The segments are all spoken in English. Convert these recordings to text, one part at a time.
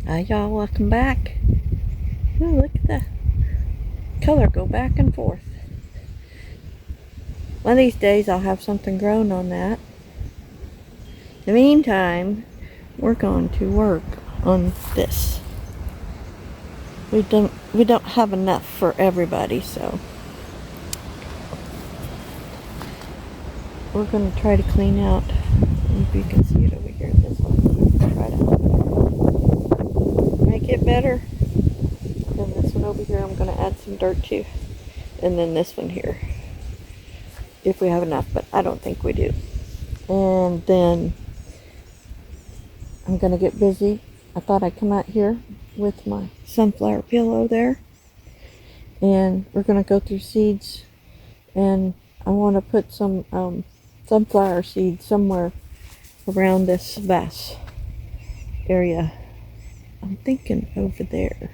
Hi y'all, welcome back. Ooh, look at the color go back and forth. One of these days I'll have something grown on that. In the meantime, we're going to work on this. We don't have enough for everybody, so we're going to try to clean out. If you can see it over here, this one. Try to make it better. And this one over here, I'm going to add some dirt to. And then this one here, if we have enough, but I don't think we do. And then I'm going to get busy. I thought I'd come out here with my sunflower pillow there. And we're going to go through seeds. And I want to put some sunflower seeds somewhere around this vase area. I'm thinking over there.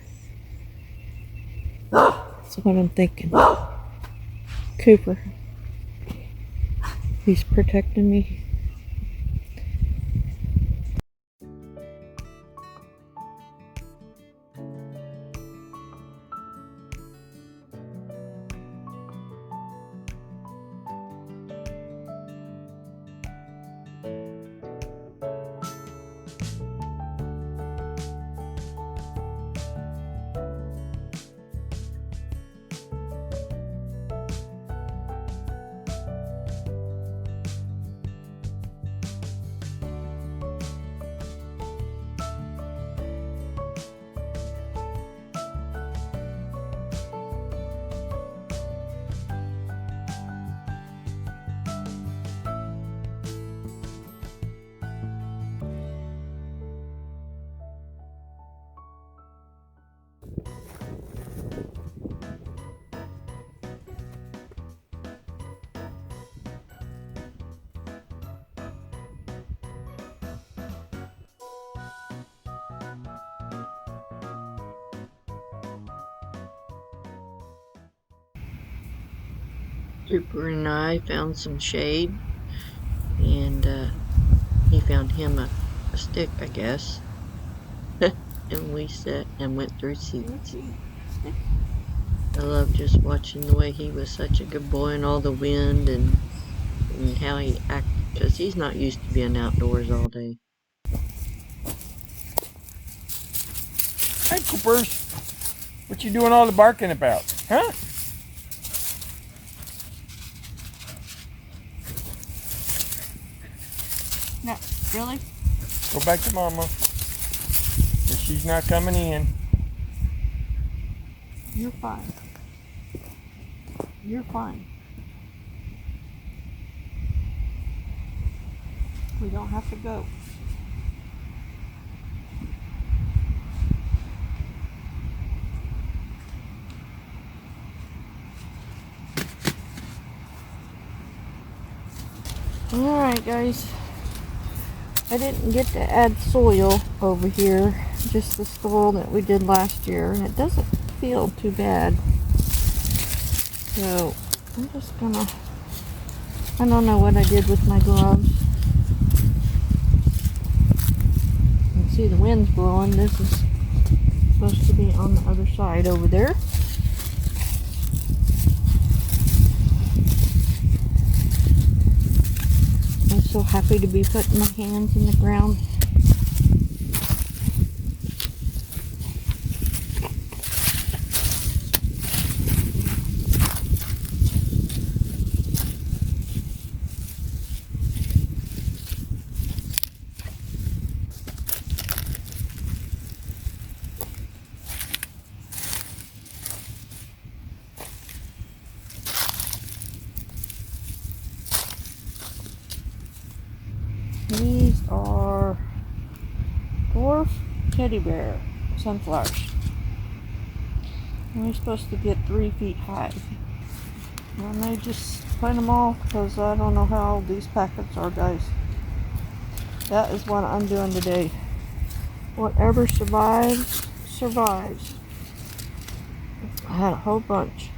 That's what I'm thinking. Cooper. He's protecting me. Cooper and I found some shade, and he found him a stick, I guess. And we sat and went through seeds. I love just watching the way he was such a good boy and all the wind and how he acted, because he's not used to being outdoors all day. Hey, Coopers, what you doing all the barking about, huh? No, really? Go back to Mama, 'cause she's not coming in. You're fine. You're fine. We don't have to go. Alright guys, I didn't get to add soil over here, just the soil that we did last year, and it doesn't feel too bad. So I'm just gonna, I don't know what I did with my gloves. You can see the wind's blowing. This is supposed to be on the other side over there. I'm so happy to be putting my hands in the ground. These are dwarf teddy bear sunflowers. And we're supposed to get 3 feet high. And I may just plant them all because I don't know how old these packets are, guys. That is what I'm doing today. Whatever survives, survives. I had a whole bunch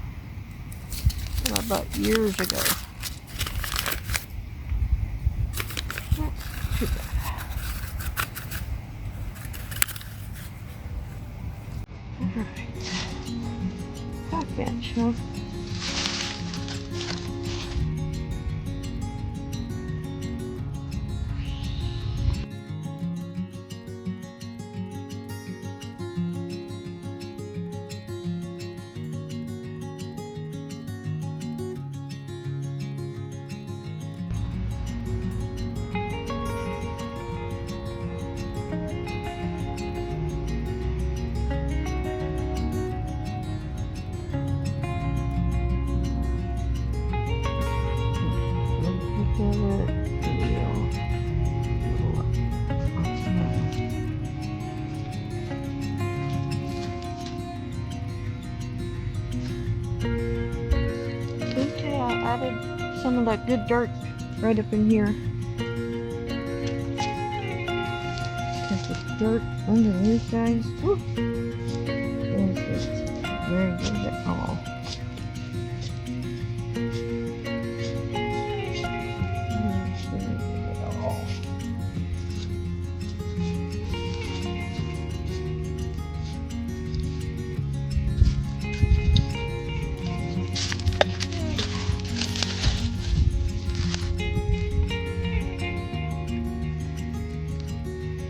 about years ago. Not too bad. Alright. Back bench, huh? Okay, I added some of that good dirt right up in here. Because the dirt underneath, guys, whew, is just very good at all.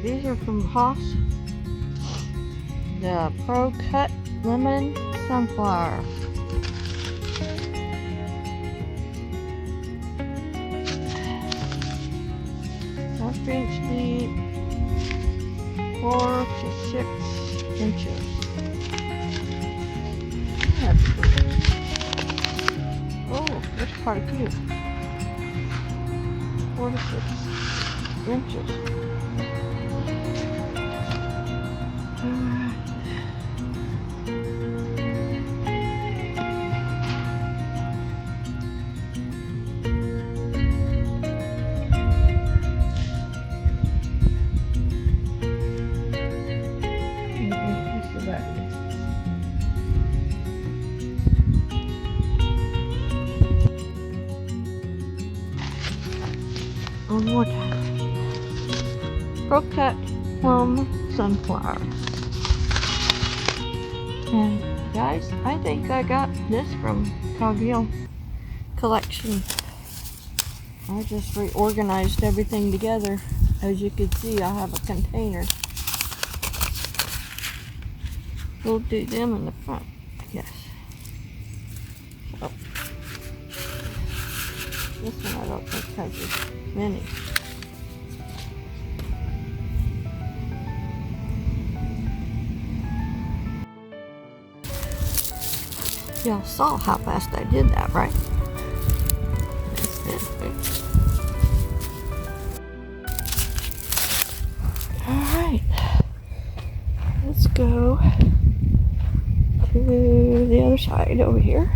These are from Hoss, the Pro Cut Lemon Sunflower. Half-inch deep, 4 to 6 inches. Oh, there's quite a few. 4 to 6 inches. One more time. Pro Cut Plum Sunflower. And guys, I think I got this from Coghillfarm collection. I just reorganized everything together. As you can see, I have a container. We'll do them in the front, I guess. So, this one I don't think has as many. Y'all saw how fast I did that, right? Alright. Let's go to the other side over here.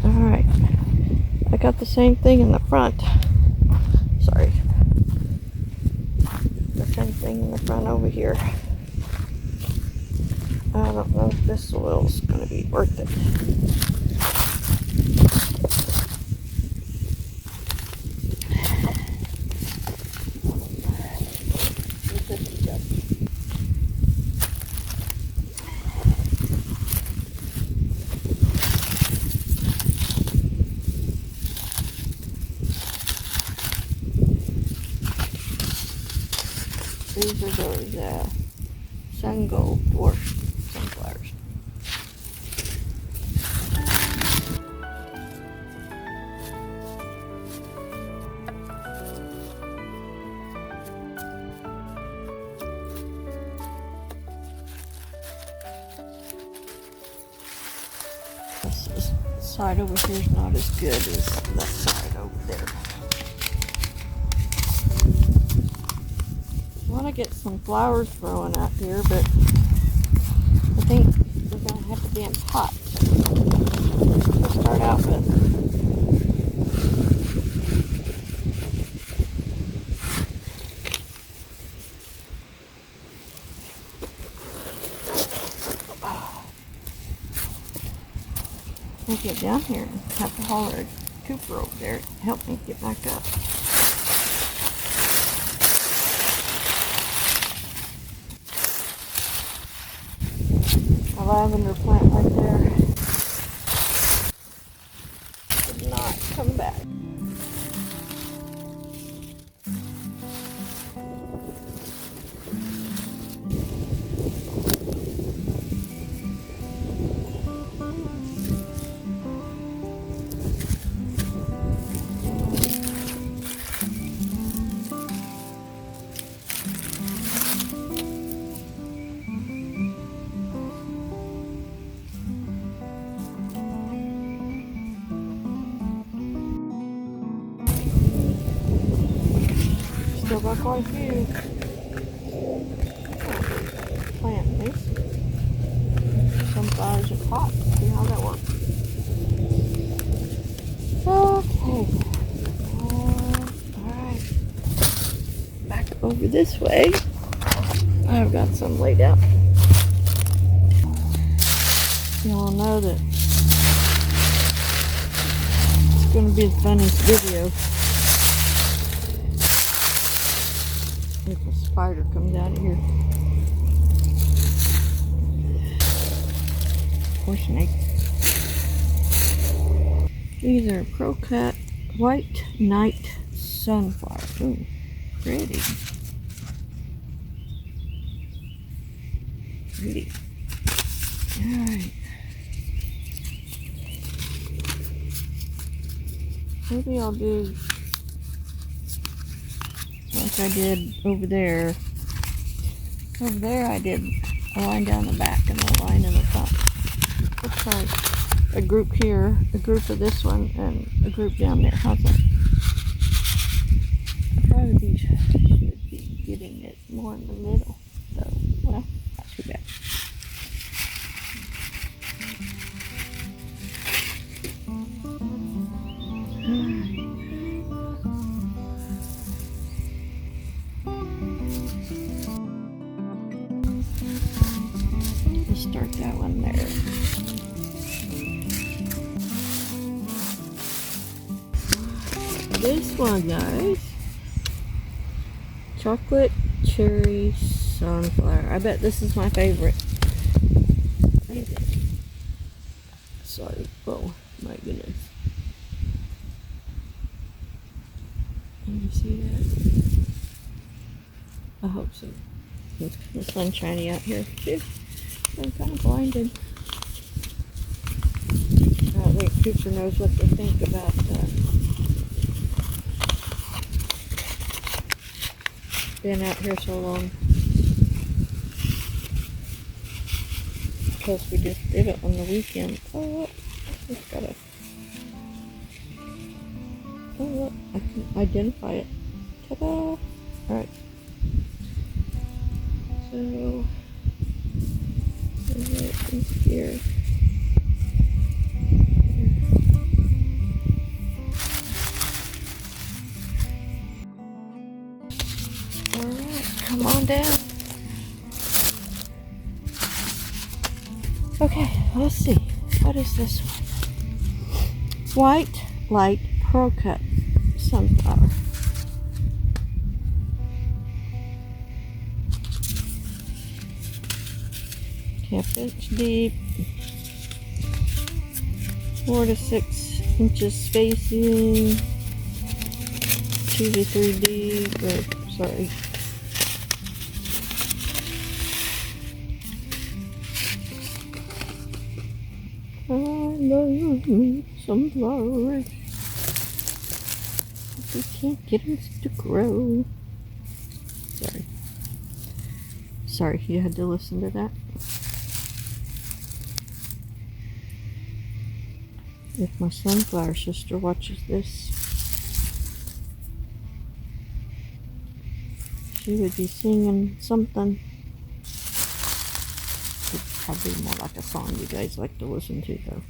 Alright. I got the same thing in the front. Sorry. The same thing in the front over here. I don't know if this soil's going to be worth it. These are those sun gold dwarf sunflowers. This side over here is not as good as that side over there. I want to get some flowers growing out here, but I think we're going to have to be in pots to start out with. I'll get down here and have to holler at Cooper over there to help me get back up. lavender plant right there. Did not come back. Still got quite a few. Plant this. Sunflowers are hot. See how that works. Okay. Alright. Back over this way. I've got some laid out. Y'all know that it's going to be the funniest video. If a spider comes out of here. Or snake. These are croquet white night sunflower. Ooh, pretty. Pretty. Alright. Maybe I'll do like I did over there. Over there I did a line down the back and a line in the front. Let's try a group here, a group of this one, and a group down there. How's that? I probably should be getting it more in the middle, though. Well, not too bad. Let's start that one there. This one, guys, chocolate cherry sunflower. I bet this is my favorite. Sorry. Oh my goodness. Can you see that? I hope so. The sun's shiny out here too. I'm kind of blinded. I think Future knows what to think about being out here so long. Because we just did it on the weekend. Oh look, I just gotta. Oh look, I can identify it. Ta-da! Alright. So, it's here. Alright, come on down. Okay, let's see. What is this one? White light croquet sunflower. Half-inch deep, 4 to 6 inches spacing, 2 to 3 deep, or sorry. I love sunflowers. We can't get them to grow. Sorry. Sorry, you had to listen to that. If my sunflower sister watches this, she would be singing something. It's probably more like a song you guys like to listen to, though.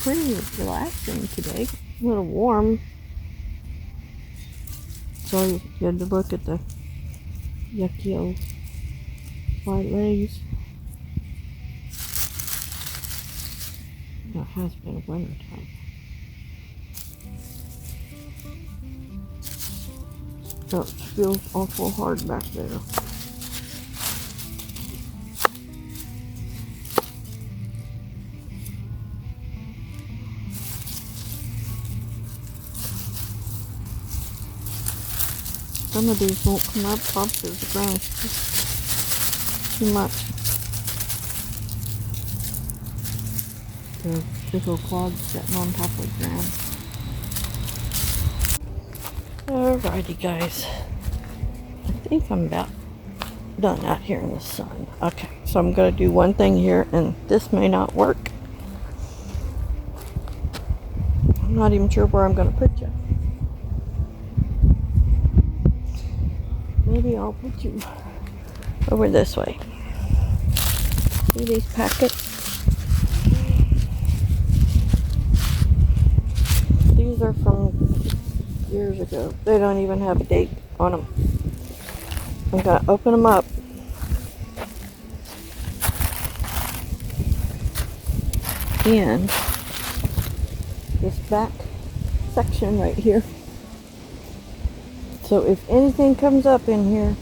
Pretty relaxing today. A little warm. So you had to look at the yucky old white legs. It has been winter time. Oh, it feels awful hard back there. Some of these won't come up off of the ground. It's just too much. The big old clods sitting on top of the ground. Alrighty, guys. I think I'm about done out here in the sun. Okay, so I'm going to do one thing here, and this may not work. I'm not even sure where I'm going to put you. Maybe I'll put you over this way. See these packets? These are from years ago. They don't even have a date on them. I'm going to open them up. And this back section right here. So if anything comes up in here,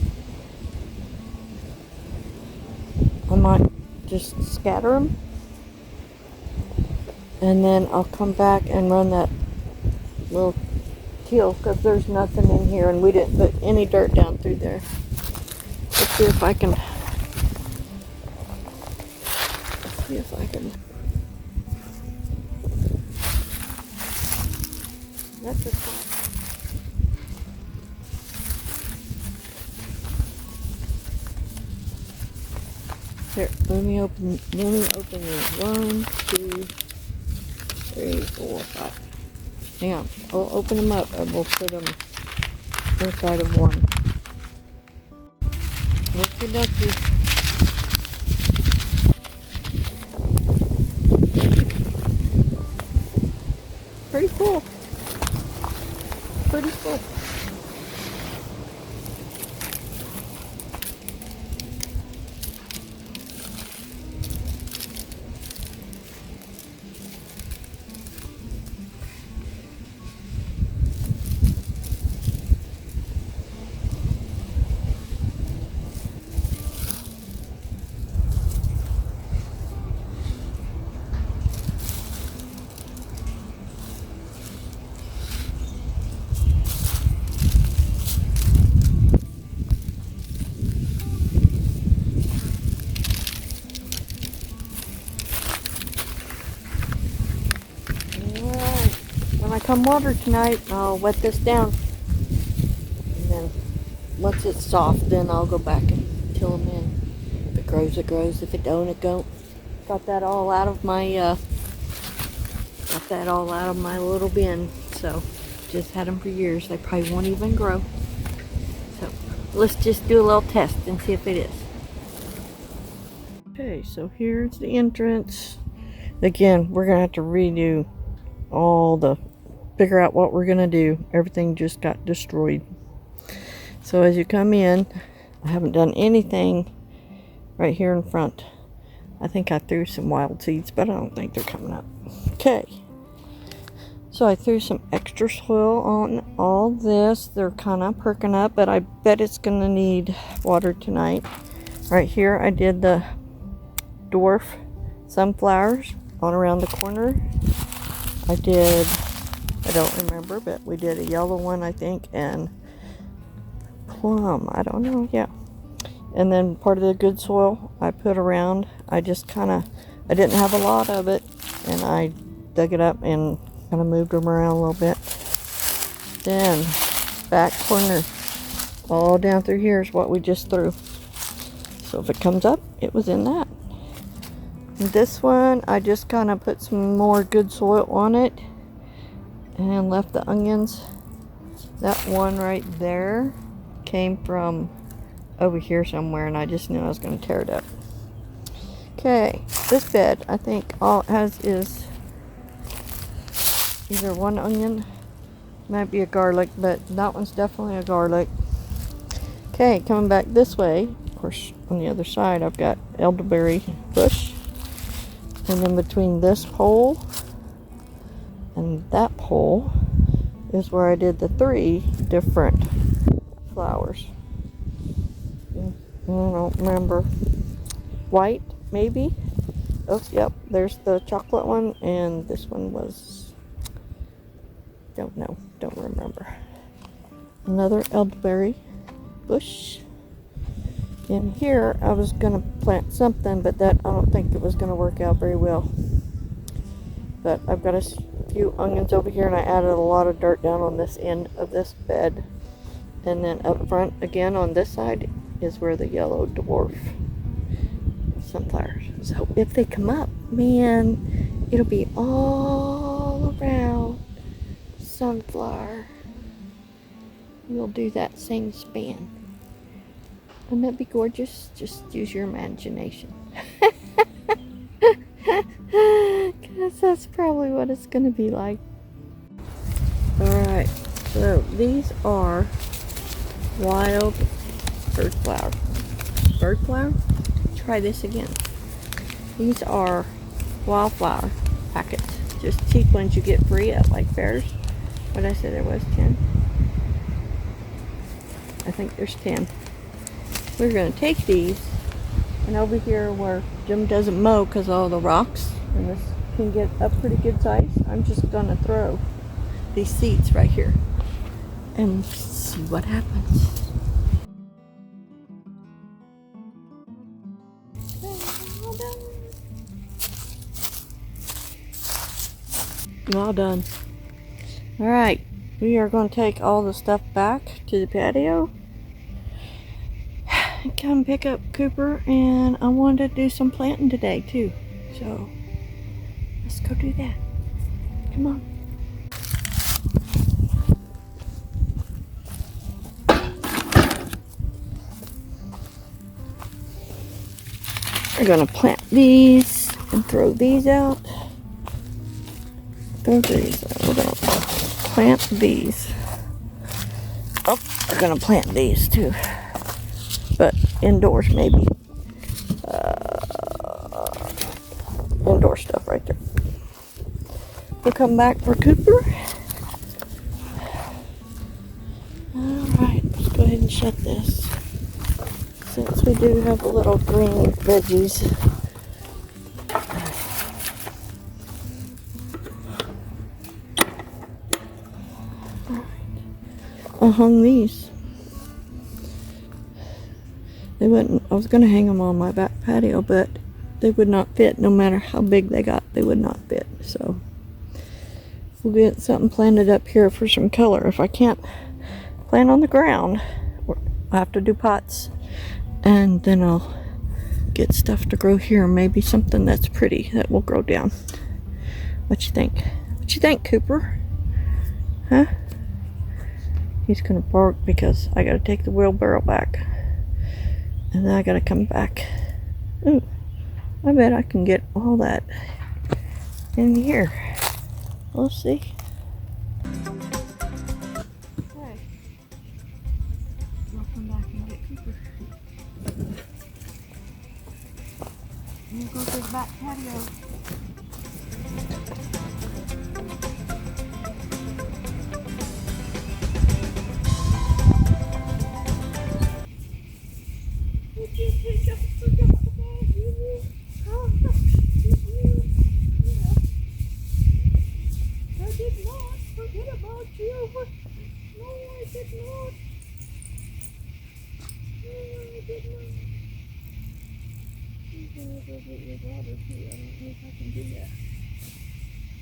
I might just scatter them. And then I'll come back and run that little teal, because there's nothing in here and we didn't put any dirt down through there. Let's see if I can. That's just fine. Here, let me open these. 1, 2, 3, 4, 5. Hang on, I'll open them up and we'll put them inside of one. Okie dokie. Pretty cool. Pretty cool. When I come water tonight, I'll wet this down. And then once it's soft, then I'll go back and till them in. If it grows, it grows. If it don't, it don't. Got that all out of my little bin. So just had them for years. They probably won't even grow. So let's just do a little test and see if it is. Okay, so here's the entrance. Again, we're gonna have to redo figure out what we're gonna do. Everything just got destroyed. So as you come in, I haven't done anything right here in front. I think I threw some wild seeds, but I don't think they're coming up. Okay, so I threw some extra soil on all this. They're kind of perking up, but I bet it's gonna need water tonight. Right here I did the dwarf sunflowers on around the corner. I don't remember, but we did a yellow one, I think, and plum, I don't know, yeah. And then part of the good soil I put around. I didn't have a lot of it, and I dug it up and kind of moved them around a little bit. Then, back corner, all down through here is what we just threw. So if it comes up, it was in that. And this one, I just kind of put some more good soil on it and left the onions. That one right there came from over here somewhere, and I just knew I was going to tear it up. Okay, this bed, I think all it has is either one onion, might be a garlic, but that one's definitely a garlic. Okay, coming back this way, of course on the other side I've got elderberry bush, and then between this pole and that pole is where I did the 3 different flowers. I don't remember. White, maybe? Oh, yep, there's the chocolate one, and this one was, don't know, don't remember. Another elderberry. bush. In here, I was gonna plant something, but that I don't think it was gonna work out very well. But I've got a few onions over here, and I added a lot of dirt down on this end of this bed. And then up front again on this side is where the yellow dwarf sunflowers. So if they come up, man, it'll be all around sunflower. We'll do that same span. Wouldn't that be gorgeous? Just use your imagination. Because that's probably what it's going to be like. Alright, so these are wild bird flower. Bird flower? Try this again. These are wildflower packets. Just cheap ones you get free at like fairs. What did I say there was? 10? I think there's 10. We're going to take these, and over here where Jim doesn't mow because of all the rocks, and this can get a pretty good size, I'm just going to throw these seeds right here and see what happens. All done. All right, we are going to take all the stuff back to the patio and come pick up Cooper, and I wanted to do some planting today too, so let's go do that. Come on. We're gonna plant these and throw these out. Throw these out. We're gonna plant these. Oh, we're gonna plant these too, but indoors maybe. Indoor stuff right there. We'll come back for Cooper. Alright, let's go ahead and shut this, since we do have a little green veggies. I hung these. They wouldn't, I was going to hang them on my back patio, but they would not fit. No matter how big they got, they would not fit. So we'll get something planted up here for some color. If I can't plant on the ground, I'll have to do pots, and then I'll get stuff to grow here. Maybe something that's pretty that will grow down. What you think? What you think, Cooper? Huh? He's gonna bark because I gotta take the wheelbarrow back, and then I gotta come back. Ooh, I bet I can get all that in here. We'll see. Okay, I'll come back and get Cooper. We'll go to the back patio.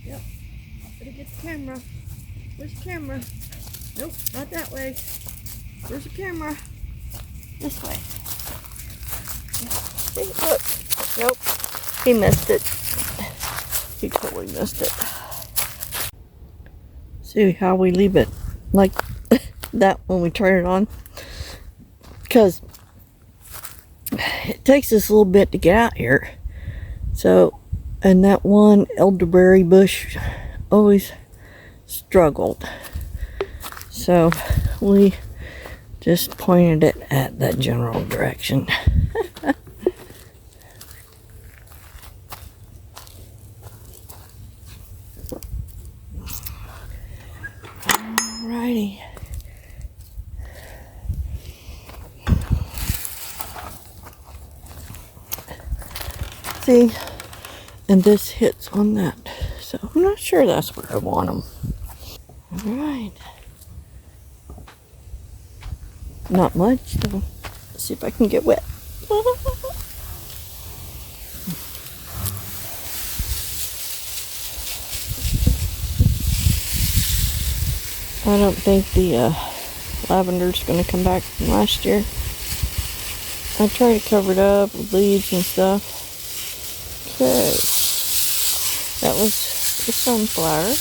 Yep, gotta get the camera. Where's the camera? Nope, not that way. Where's the camera? This way. See, look. Nope, he missed it. He totally missed it. See how we leave it like that when we turn it on? Because it takes us a little bit to get out here. So, and that one elderberry bush always struggled. So we just pointed it at that general direction. Alrighty. See, and this hits on that, so I'm not sure that's where I want them. All right. Not much, though. Let's see if I can get wet. I don't think the lavender's going to come back from last year. I tried to cover it up with leaves and stuff. Okay. That was the sunflower.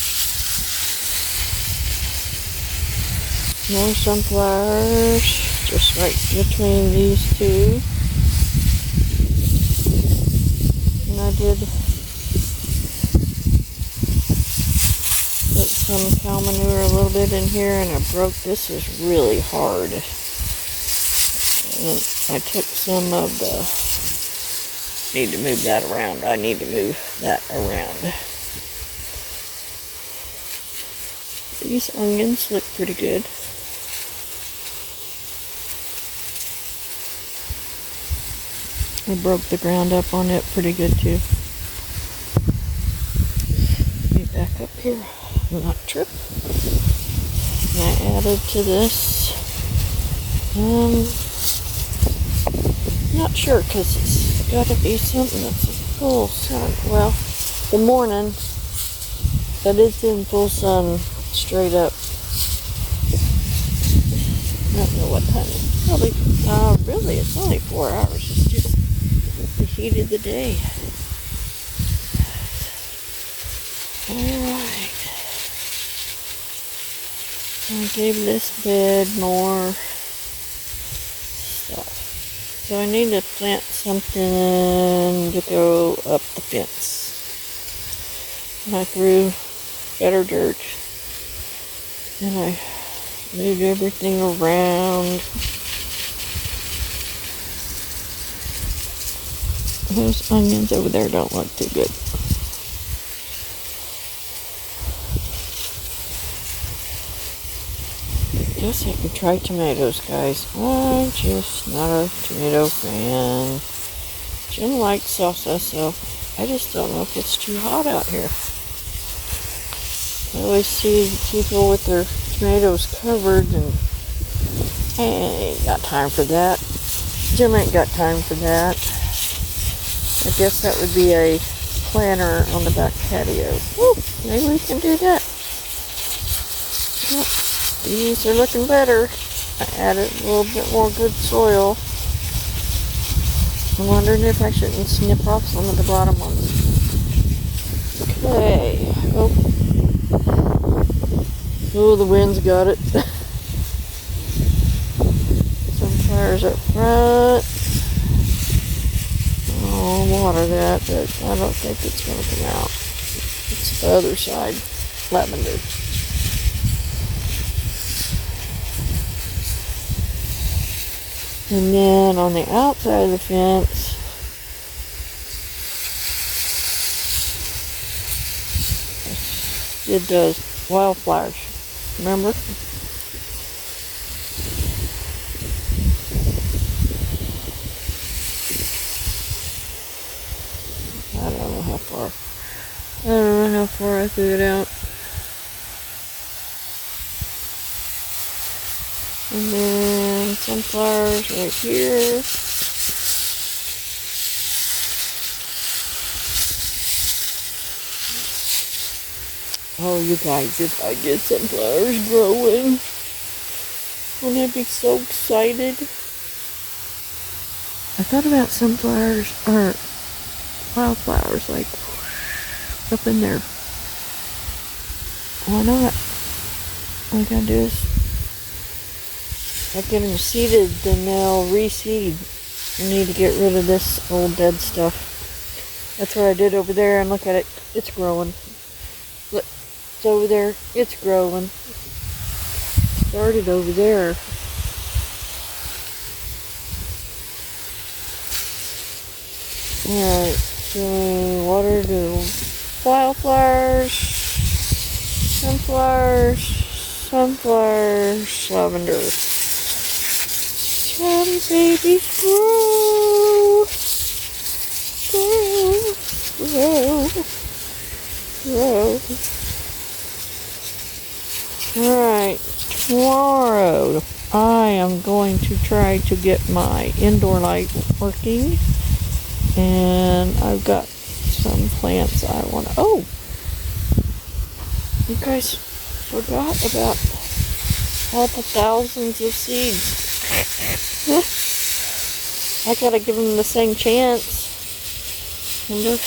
More sunflowers, just right between these two. And I did put some cow manure a little bit in here, and I broke, this is really hard. And I took some of the, need to move that around. I need to move that around. These onions look pretty good. I broke the ground up on it pretty good too. Let me back up here and not trip. And I added to this. Not sure, because it's got to be something that's in full sun. Well, the morning, but it's in full sun straight up. I don't know what time. Probably, really, it's only 4 hours. It's just the heat of the day. Alright. I gave this bed more stuff. So I need to plant something to go up the fence. And I threw better dirt. And I moved everything around. Those onions over there don't look too good. Guess I can try tomatoes, guys. I'm just not a tomato fan. Jim likes salsa, so I just don't know if it's too hot out here. I always see people with their tomatoes covered, and I ain't got time for that. Jim ain't got time for that. I guess that would be a planter on the back patio. Woo, maybe we can do that. Yep, these are looking better. I added a little bit more good soil. I'm wondering if I shouldn't snip off some of the bottom ones. Okay. Oh, the wind's got it. Sunflowers up front. I'll water that, but I don't think it's going to come out. It's the other side, lavender. And then on the outside of the fence, I did those wildflowers. Remember? I don't know how far. I don't know how far I threw it out. And then sunflowers right here. Oh, you guys, if I get sunflowers growing, wouldn't I be so excited? I thought about sunflowers, or wildflowers, like, up in there. Why not? All I gotta do is, if I get them seeded, then they'll reseed. I need to get rid of this old dead stuff. That's what I did over there, and look at it. It's growing. Look, it's over there. It's growing. Started over there. Alright, so water to wildflowers, sunflowers, lavender. Some babies grow, grow. Alright, tomorrow I am going to try to get my indoor light working, and I've got some plants I want to. Oh, you guys forgot about all the thousands of seeds. I gotta give them the same chance. Remember?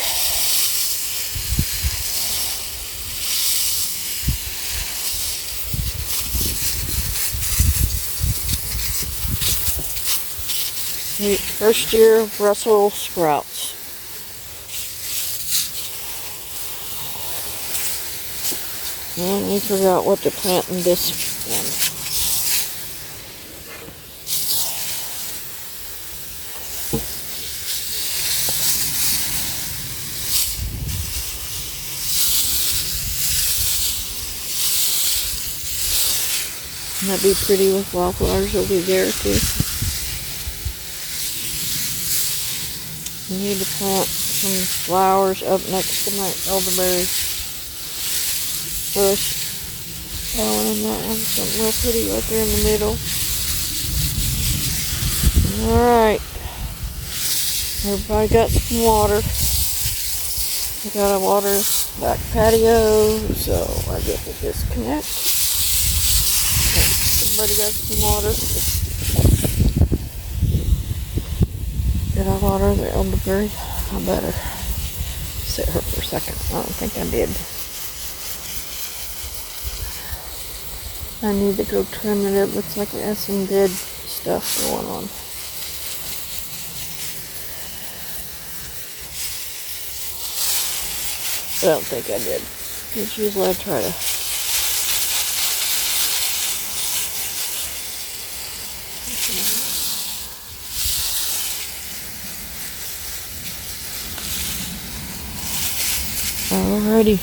First year of Brussels sprouts. And I forgot what to plant in this one. That'd be pretty with wildflowers over there too. I need to plant some flowers up next to my elderberry bush. That one and that one, something real pretty right there in the middle. Alright. Everybody got some water. I gotta water back patio, so I get to disconnect. Everybody got some water. Did I water the elderberry? I better sit her for a second. I don't think I did. I need to go trim it. It looks like it has some dead stuff going on. I don't think I did. Because usually I try to. Alrighty.